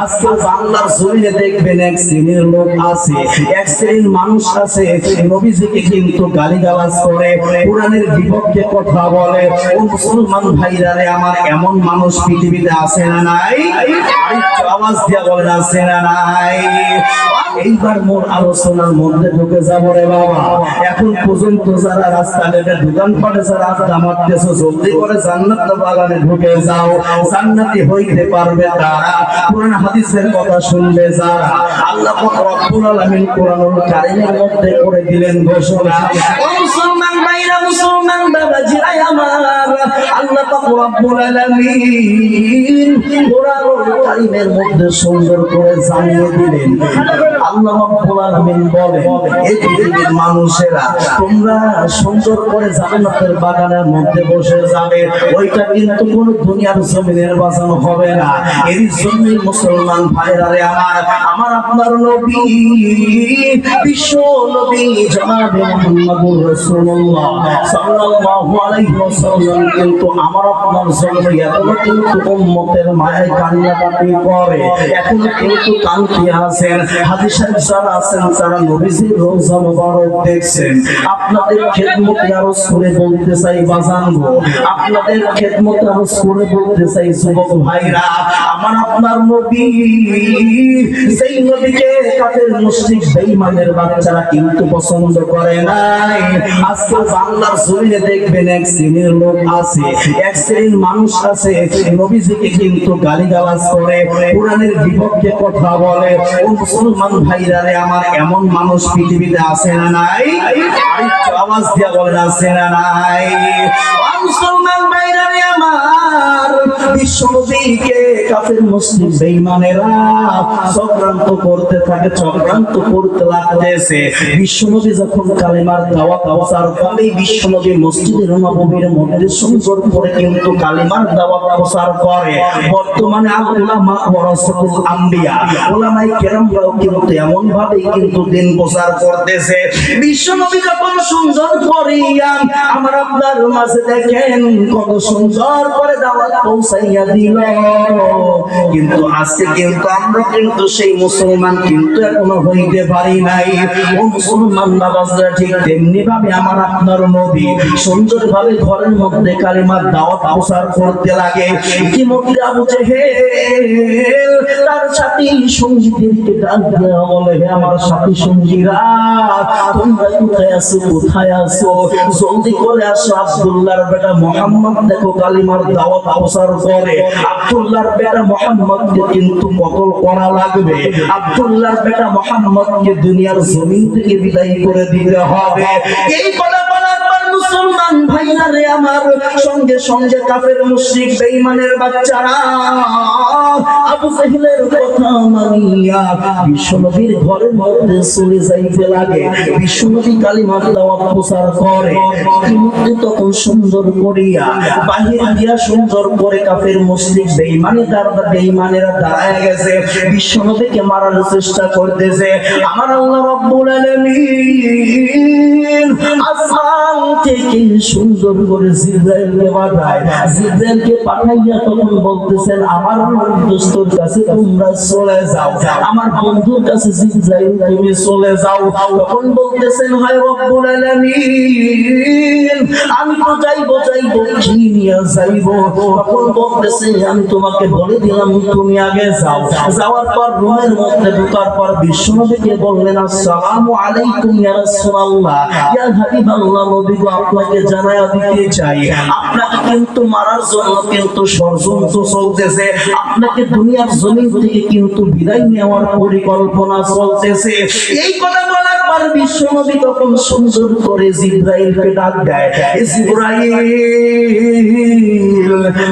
আজকে বাংলার জমিনে দেখবেন এক শ্রেণীর লোক আছে, এক শ্রেণীর মানুষ আছে নবীজিকে কিন্তু গালিগালাজ করে, কোরআনের বিপক্ষে কথা বলে। ও মুসলমান ভাইরা রে আমার, এমন মানুষ পৃথিবীতে আছে না নাই? আরেকটু আওয়াজ দিয়ে বলেন আছে না নাই? এইবার মোর আলোচনার মধ্যে ঢুকে যাবো রে বাবা। এখন পর্যন্ত যারা রাস্তা নেবে দোকানপাটে যারা আড্ডা মারতেছো, জলদি করে জান্নাত বাগানে ঢুকে যাও, জান্নাতি হইতে পারবে তারা, কোরআন হাদিসের কথা শুনবে যারা। আল্লাহ পাক রব্বুল আলামিন কোরআনুল কারীমের মধ্যে করে দিলেন ঘোষণা। ও মুসলমান ভাইরা, মুসলমান বাবাজিরা আমার, আল্লাহ পাক রব্বুল আলামিন কোরআনুল কারীমের মধ্যে সুন্দর করে জানিয়ে দিলেন। আল্লাহ রাব্বুল আলামিন বলেন, এই পৃথিবীর মানুষেরা তোমরা সুন্দর করে জান্নাতের বাগানের মধ্যে বসে যাবে, ওইটা কিন্তু কোন দুনিয়ার জমিনের বাজানো হবে না। এই জন্যই মুসলমান ভাইরা রে আমার আপনার নবী, বিশ্ব নবী জনাবে মুহাম্মদুর রাসূলুল্লাহ সাল্লাল্লাহু আলাইহি ওয়াসাল্লাম কিন্তু আমার আপনার জন্য এখনো কিন্তু উম্মতের মায়ায় কান্নাকাটি করে, এখনো কিন্তু কাঁদতে আছেন। হাদিস যারা আছেন তারা নবীজির রওজা মুবারক দেখছেন। আপনাদের খেদমতে আরো করে বলতে চাই বাজানগো, আপনাদের খেদমতে আরো করে বলতে চাই যুবক ভাইরা, আমার আপনার নবী, সেই নবীকে কাফের মুশরিক বেঈমানের বাচ্চারা কিন্তু পছন্দ করে নাই। আজকে বাংলার জমিনে দেখবেন এক শ্রেণীর লোক আছে, এক শ্রেণীর মানুষ আছে নবীজিকে কিন্তু গালিগালাজ করে, কোরআনের বিপক্ষে কথা বলে। ও মুসলমান ভাইরা রে আমার, এমন মানুষ পৃথিবীতে আছে না নাই? আরেকটু আওয়াজ দিয়ে বলেন আছে না নাই? ও মুসলমান ভাইরা রে আমার, বিশ্বনবীকে কাফের মুশরিক বেঈমানেরা চক্রান্ত করতে থাকে, চক্রান্ত করতে লাগতেছে। বিশ্বনবী যখন কালেমার দাওয়াত প্রচার করে, বিশ্বনবী মসজিদে নববীর মধ্যে সুন্দর করে কিন্তু কালেমার দাওয়াত প্রচার করে। বর্তমানে উলামা ওয়ারাসাতুল আম্বিয়া, উলামায়ে কেরামরাও কিন্তু এমন ভাবে কিন্তু দিন প্রচার করতেছে। বিশ্বনবী যখন সুন্দর করিয়া আমার আপনার মাঝে দেখেন কত সুন্দর করে দাওয়াত পৌঁছাইয়া দিল, কিন্তু আজকে কিন্তু আমরা কিন্তু সেই মুসলমান কিন্তু এখনো হইতে পারি নাই। ও মুসলমান বাবাজরা, ঠিক তেমনি ভাবে আমার আপনার নবী সুন্দর ভাবে ঘরের মধ্যে কালিমার দাওয়াত প্রচার করতে লাগে। ইতিমধ্যে আবু জেহেল তার সাথী সঙ্গীদেরকে ডাক দেওয়া বলে, হে আমার সাথী সঙ্গীরা, তোমরা কোথায় আছো, কোথায় আছো, জলদি করে আসো। আব্দুল্লাহর বেটা মুহাম্মদ দেখো কালিমার দাওয়াত প্রচার করে, আব্দুল্লাহর বেটা মুহাম্মদকে কিন্তু কতল করা লাগবে, আব্দুল্লাহর বেটা মুহাম্মদকে দুনিয়ার জমিন থেকে বিদায় করে দিতে হবে। এই কথা বলার পর মুসলমান ভাইরা রে আমার, সঙ্গে সঙ্গে কাফের মুশরিক বেঈমানের বাচ্চারা আবু জেহেলের কথা মানিয়া বিশ্বনবীর ঘরের মধ্যে চলে যাইতে লাগে। বিশ্বনবী কালিমার দাওয়াত প্রচার করে, ইতিমধ্যে তখন সুন্দর করিয়া বাহির দিয়া সুন্দর করে কাফের মুশরিক বেঈমানেরা দাঁড়ায় গেছে, বিশ্বনবীকে মারার চেষ্টা করতেছে। আমার আল্লাহ রাব্বুল আলামিন আসমান থেকে সুন্দর করে জিবরাইলকে পাঠায়, জিবরাইলকে পাঠাইয়া তখন বলতেছেন, আমার দোস্তর কাছে তোমরা চলে যাও, আমার বন্ধুর কাছে জিবরাইল তুমি চলে যাও। তখন বলতেছেন, হায় রব্বুল আলামিন, আমি তো যাইবো কি নিয়ে যাইবো? তখন বলতেছে, আমি তোমাকে বলে দিলাম তুমি আগে যাও। যাওয়ার পর রুমের মধ্যে ঢোকার পর বিশ্বনবীকে বললেন, আসসালামু আলাইকুম ইয়া রাসূলুল্লাহ, ইয়া হাবিবাল্লাহ, নবী গো আপনাকে জানায়া দিতে চাই, আপনাকে কিন্তু মারার জন্য কিন্তু ষড়যন্ত্র চলতেছে, আপনাকে দুনিয়ার জমিন থেকে কিন্তু বিদায় নেওয়ার পরিকল্পনা চলতেছে। এই কথা বলার পর বিশ্বনবী তখন সুন্দর করে জিবরাইলকে ডাক দেয়, জিবরাইল,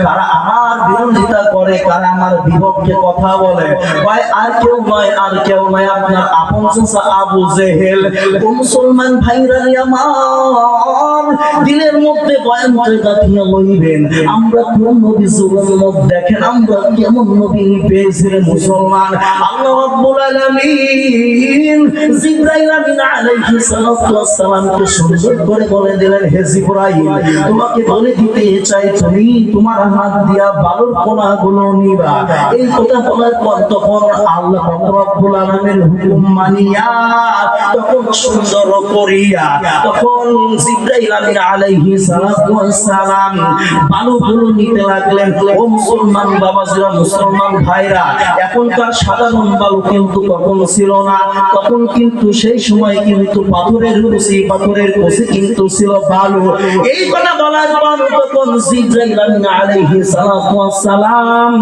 কারা আমার বিরোধিতা করে, কারা আমার বিপক্ষে কথা বলে, ভাই আর কেউ নয়, আর কেউ নয়, আপনার আপন চাচা আবু জেহেল। মুসলমান ভাইরা আমার, দিলের মধ্যে ভয়ঙ্কর গাঁথিয়া লইবেন, আমরা কোন নবী জুলুম দেখেন, আমরা কেমন নবী পেয়েছিলেন মুসলমান। আল্লাহ রাব্বুল আলামিন জিবরাইল আমিন আলাইহিস সালাতু ওয়াস সালামকে সুন্দর করে বলে দিলেন, হে জিবরাইল, তোমাকে বলে দিতে চাই তুমি তোমার হাত দিয়া বালুর কণাগুলো নিবা। এই কথা বলার পর তখন আল্লাহ রাব্বুল আলামিনের হুকুম মানিয়া তখন সুন্দর করিয়া তখন জিবরাইল আমিন আলাইহিস সালাতু ওয়াস সালাম বালুগুলো নিতে লাগলেন। ও মুসলমান বাবাজিরা, মুসলমান ভাইরা, এখনকার সাধারণ বালু কিন্তু তখন ছিল না। তখন কিন্তু সেই সময় কিন্তু পাথরের কুচি কিন্তু ছিল বালু। এই কথা বলার পর তখন জিবরাইল আমিন আলাইহিস সালাতু ওয়াস সালাম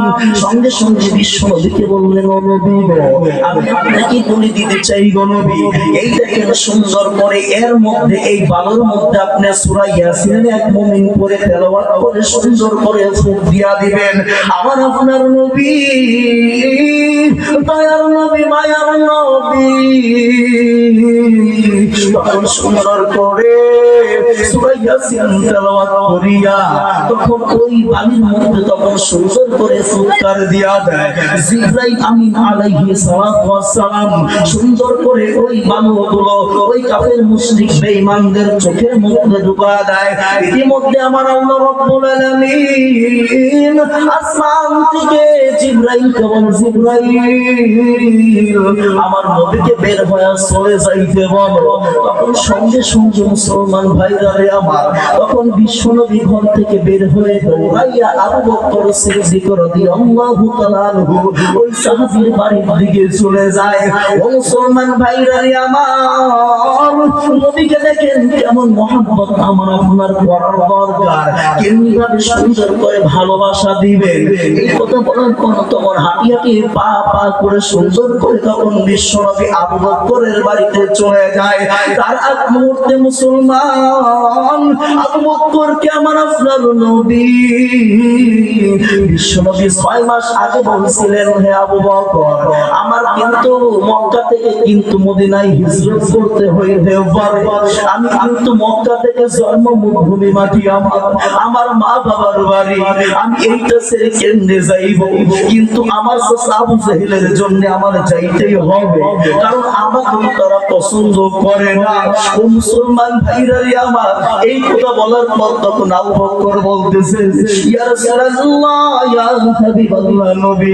সঙ্গে সঙ্গে বিশ্ব নবীকে বললেন, ও নবী গো, আমি আপনাকে বলে দিতে চাই গো নবী, এই দেখেন সুন্দর করে এর মধ্যে এই বালুর মধ্যে আপনি সূরা ইয়াসিনের এক মুমিন পড়ে তেলাওয়াত করে সুন্দর করে ফুঁক দিয়া দিবেন। আমার আপনার নবী, দয়ার নবী, মায়ার নবী তখন সুন্দর করে সূরা ইয়াসিন তেলাওয়াত করিয়া তখন ওই বালির মধ্যে তখন সুন্দর করে ফুৎকার দিয়া দেয়। জিবরাইল আমিন আলাইহিস সালাতু ওয়াস সালাম সুন্দর করে ওই বালুগুলো ওই কাফের মুশরিক বেঈমানদের চোখের মধ্যে ঢুকা দেয়। ইতিমধ্যে আমার আল্লাহ রাব্বুল আলামিন আসমান থেকে জিবরাইলকে বলেন, জিবরাইল আমার নবীকে বের হয়ে চলে যাইতে বলো। তখন সঙ্গে সঙ্গে মুসলমান ভাইরা রে আমার তখন বিশ্বনবী ঘর থেকে বের হয়ে দৌড়াইয়া আবু বকর সিদ্দিক রাদিয়াল্লাহু তাআলা আনহু ওই সাহাবীর বাড়ির দিকে চলে যায়। ও মুসলমান ভাইরা রে আমার, নবীকে দেখেন কেমন মহব্বত আমার আপনার করার দরকার, কিভাবে সুন্দর করে ভালোবাসা দিবেন। এই কথা বলার পর তখন হাঁটি হাঁটি পা পা করে সুন্দর করে তখন বিশ্বনবী আবু বকরের বাড়িতে চলে যায়। তার এক মুহূর্তে মুসলমান আবু বকরকে আমার আপনার নবী বিশ্বনবী 6 মাস আগে বলছিলেন, হে আবু বকর, আমার কিন্তু মক্কা থেকে কিন্তু মদিনায় হিজরত করতে হইতে পারে। আমি কিন্তু মক্কা থেকে জন্মভূমি মাটি আমার মা বাবার বাড়ি, আমি এইটা ছেড়ে কেমনে যাইব? কিন্তু আমার আবু জাহেলের জন্য আমার যাইতেই হবে, কারণ আমাকে তারা পছন্দ করে না। ও মুসলমান ভাইরা আমার, এই কথা বলার পর তখন আবু বকর বলতেছে, ইয়া রাসূলুল্লাহ, ইয়া হাবিবাল্লাহ, নবী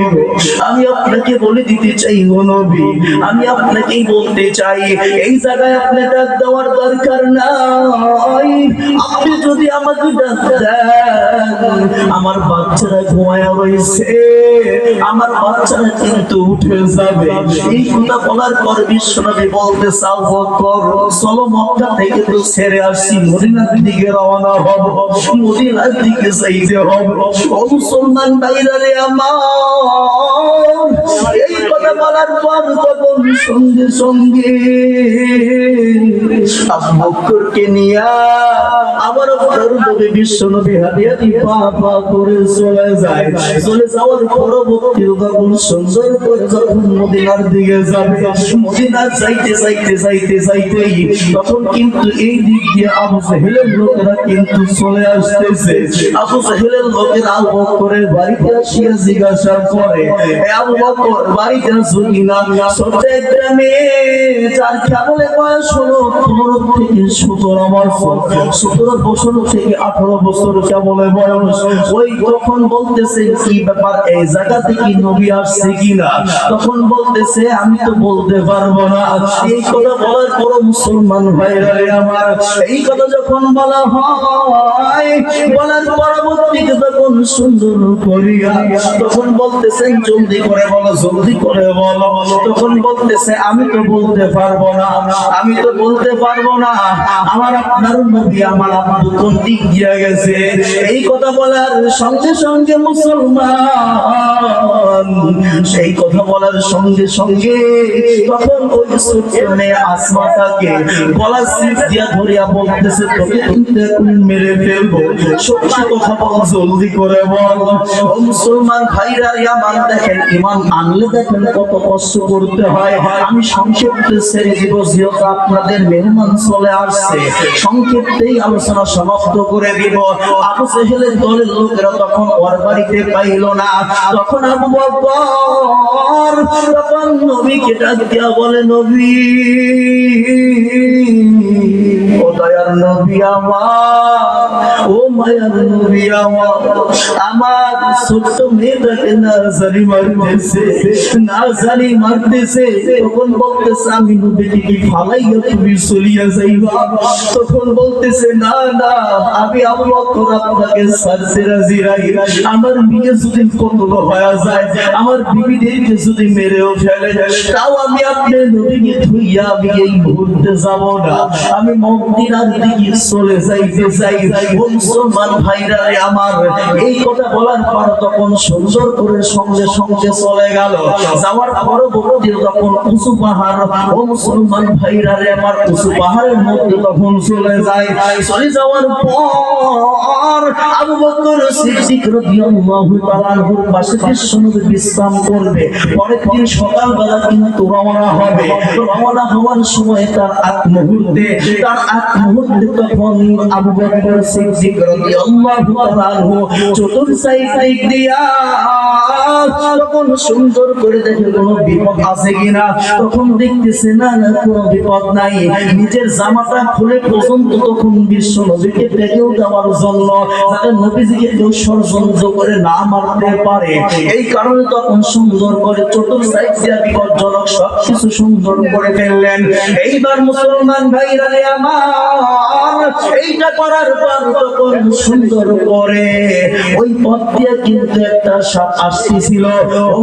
আমি আপনাকে বলে দিতে চাই গো নবী, আমি আপনাকেই বলতে চাই, এই জায়গায় আপনি ডাক দেওয়ার দরকার নাই। আপনি যদি আমাকে ডাক দেন, আমার বাচ্চারা ঘুমায়া রয়েছে, আমার বাচ্চারা কিন্তু উঠে যাবে। এই কথা বলার পর বিশ্বনবী বলতে, আবু বকর চলো মক্কা থেকে তো ছেড়ে আসছি, মদিনার দিকে রওনা হব, মদিনার দিকে যাইতে হবে। ও মুসলমান ভাইরা রে আমার, এই কথা বলার পর তখন সঙ্গে সঙ্গে আবু বকরকে নিয়া আবার নবী বিশ্বনবী হাদিয়াতি পা পা করে চলে যায়। চলে যাওয়ার পরবর্তী তখন সুন্দর করে যখন মদিনার দিকে যাবে, মদিনা যাইতে যাইতে যাইতে যাইতেই তখন কিন্তু এই দিক দিয়ে আবু জাহেলের লোকেরা কিন্তু চলে আসতেছে। আবু জাহেলের লোকেরা আবু বকরের বাড়িতে আসিয়া জিজ্ঞাসা করে, আবু বকর বাড়িতে আসুনি না? ছোট্ট একটা মেয়ে যার কেবল বয়স হলো 15 থেকে 17 বছর, 17 বছর থেকে 18 বছর কেবল বয়স। ওই তখন বলতেছে, কি ব্যাপার, এই জায়গাতে কি নবী আসছে কিনা? তখন বলতেছে, আমি তো বলতে পারবো না। এই কথা বলার পর মুসলমান ভাইরা আমার, এই কথা যখন বলা হয়, বলার পরবর্তীতে তখন সুন্দর করিয়া তখন বলতেছেন, জলদি করে বলো, জলদি করে বলো। তখন বলতেছে, আমি তো বলতে পারবো না, আমি তো বলতে পারবো না, আমার আপনার নবী আমার আপনার কোন দিক দিয়ে গেছে। এই কথা বলার সঙ্গে সঙ্গে মুসলমান সেই কথা বলার সঙ্গে সঙ্গে তখন ওই ছোট্ট মেয়ে আসমাটাকে গলা চিপ দিয়া ধরিয়া বলতেছে, তোকে কিন্তু এখন মেরে ফেলবো, সত্যি কথা বল, জলদি করে বল। ও মুসলমান ভাইরা আমার, দেখেন ইমান আনলে দেখেন কত কষ্ট করতে হয়। আমি সংক্ষেপে ছেড়ে দিব, যেহেতু আপনাদের মেহমান চলে আসছে, সংক্ষেপেই আলোচনা সমাপ্ত করে দিব। আবু জাহেলের দলের লোকেরা তখন ওর বাড়িতে পাইল না। তখন আবু বকর তখন নবীকে ডাক দিয়া বলে, নবী ও দয়ার নবী আমার, ও মায়ার নবী আমার, আমার ছোট্ট মেয়েটাকে না জানি মারতেছে। তখন বলতেছে, আমি নবীকে কি ফালাইয়া তুমি চলিয়া যাইবা? তখন বলতেছে, না না, আমি আবু বকর আপনাকে ছাড়তে রাজি নাই। আমার বিয়ে যদি কতল হয়ে যায়, আমার বিবিদেরকে যদি মেরেও ফেলে, তাও আমি আপনার নবীকে ধুইয়া আমি এই মুহূর্তে যাব না। আমি মদিনার দিকে চলে যাইতে চাই। মুসলমান ভাইরা রে আমার, এই কথা বলার পর তখন সুন্দর করে সঙ্গে সঙ্গে চলে গেল। যাওয়ার পরবর্তী তখন উঁচু পাহাড়, ও মুসলমান ভাইরা রে আমার, উঁচু পাহাড়ের মধ্যে তখন চলে যায়। চলে যাওয়ার পর আবু বকর সিদ্দিক রাদিয়াল্লাহু তাআলা আনহুর পাশে বিশ্বনবী বিশ্রাম করবে। পরের দিন সকালবেলা কিন্তু রওনা হবে। রওনা হওয়ার সময় তার আগ মুহূর্তে তখন আবু বকর সিদ্দিক রাদিয়াল্লাহু তাআলা আনহু চতুর্দিক দিয়া তখন সুন্দর করে দেখে কোনো বিপদ আছে কিনা। তখন দেখতেছে না না, কোনো বিপদ নাই। নিজের জামাটা খুলে পর্যন্ত তখন বিশ্ব নবীকে টেকেও দেওয়ার জন্য, যাতে নবীজিকে কেউ ষড়যন্ত্র করে না মারতে পারে, এই কারণে তখন সুন্দর করে চতুর্দিক দিয়া বিপজ্জনক সবকিছু সুন্দর করে ফেললেন। এইবার মুসলমান ভাইরা রে আমার, এইটা করার পর তখন সুন্দর করে ওই পথ দিয়ে কিন্তু একটা সাপ আসতেছিল।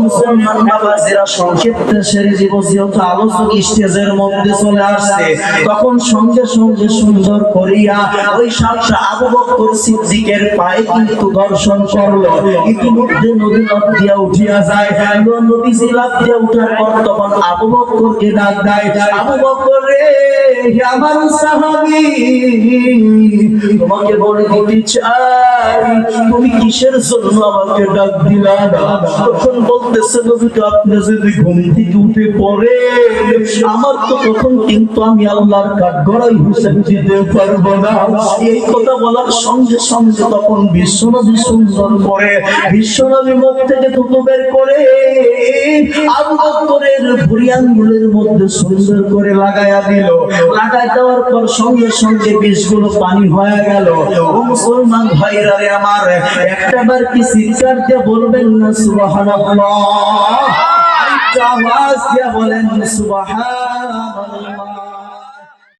মুসলমান বাবাজিরা সংক্ষেপে সেরে জীবজীবত আলোচক স্টেজের মধ্যে চলে আসছে। তখন সঙ্গে সঙ্গে সুন্দর করিয়া ওই সাপটা আবু বকর সিদ্দিকের পায়ে কিন্তু দর্শন করলো। ইতিমধ্যে নদী লাফ দিয়া উঠিয়া যায়। নদী লাফ দিয়া উঠার পর তখন আবু বকরকে ডাক দেয়, আবু বকর রে, আমার সাহাবী, তোমাকে বলে দিতে চাই, তুমি কিসের জন্য আমাকে ডাক দিলা না? তখন বলতেছে, নবী আপনি যদি ঘুম থেকে উঠে পড়ে, আমার তো তখন কিন্তু আমি আল্লাহর কাঠগড়াই হিসেব দিতে পারবো না। এই কথা বলার সঙ্গে সঙ্গে তখন বিশ্বনবী সুন্দর করে বিশ্বনবী মুখ থেকে থুতু বের করে আবু বকরের ভুঁড়ি আঙ্গুলের মধ্যে সুন্দর করে লাগাইয়া দিল। লাগাই দেওয়ার পর সঙ্গে সঙ্গে বিষগুলো পানি হয়ে গেল। ও মুসলমান ভাইরা রে আমার, একটাবার কি চিৎকার দিয়ে বলবেন না সুবহানাল্লাহ? আওয়াজ দিয়ে বলেন সুবহানাল্লাহ।